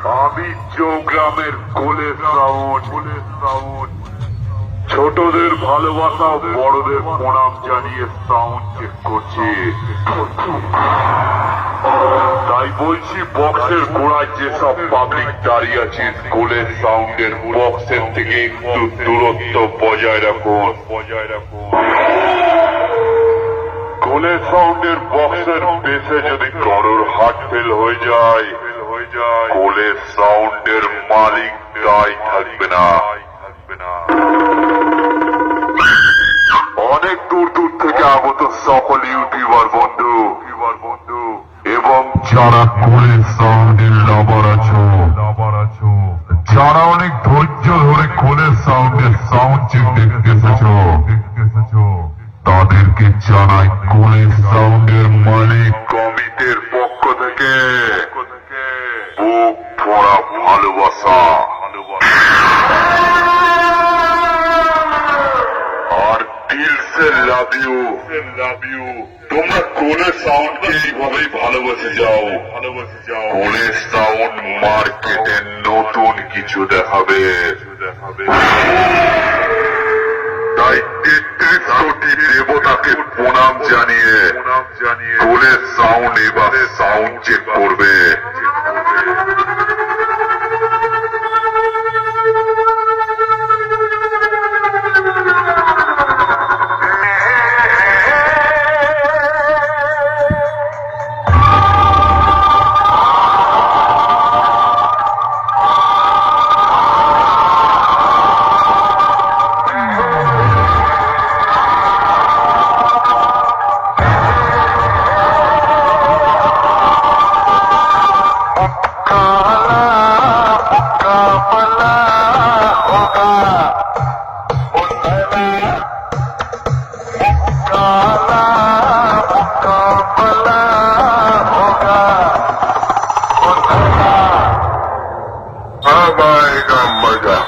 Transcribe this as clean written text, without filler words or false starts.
আমি চৌগ্রামের কোলে সাউন্ড। ছোটদের ভালোবাসা, বড়দের প্রণাম জানিয়ে সাউন্ড চেক করছি। তাই বলছি, বক্সের গোড়ায় যেসব পাবলিক দাঁড়িয়ে আছে, কোলের সাউন্ডের বক্সের থেকে একটু দূরত্ব বজায় রাখুন। কোলের সাউন্ডের বক্সের বেসে যদি কারোর হার্ট ফেল হয়ে যায়, কোলের সাউন্ডের মালিক দায়ী থাকবে না। অনেক দূর দূর থেকে আগত সকল ইউটিউবার বন্ধু এবং যারা কোলের সাউন্ডের লাভার আছো, যারা অনেক ধৈর্য ধরে কোলের সাউন্ডের সাউন্ড চেক দেখতে এসেছো, তাদেরকে জানাই কোলের সাউন্ডের মালিক কমিটির পক্ষ থেকে বুক ভরা ভালোবাসা আর দিল সে লাভ ইউ। তোমরা কোলের সাউন্ডকে এইভাবেই ভালোবেসে যাও। কোলের সাউন্ড মার্কেটে নতুন কিছু দেখাবে। তাই 33 কোটি দেবতাকে প্রণাম জানিয়ে কোলের সাউন্ড এবার সাউন্ড চেক করবে। अब आएगा मजा।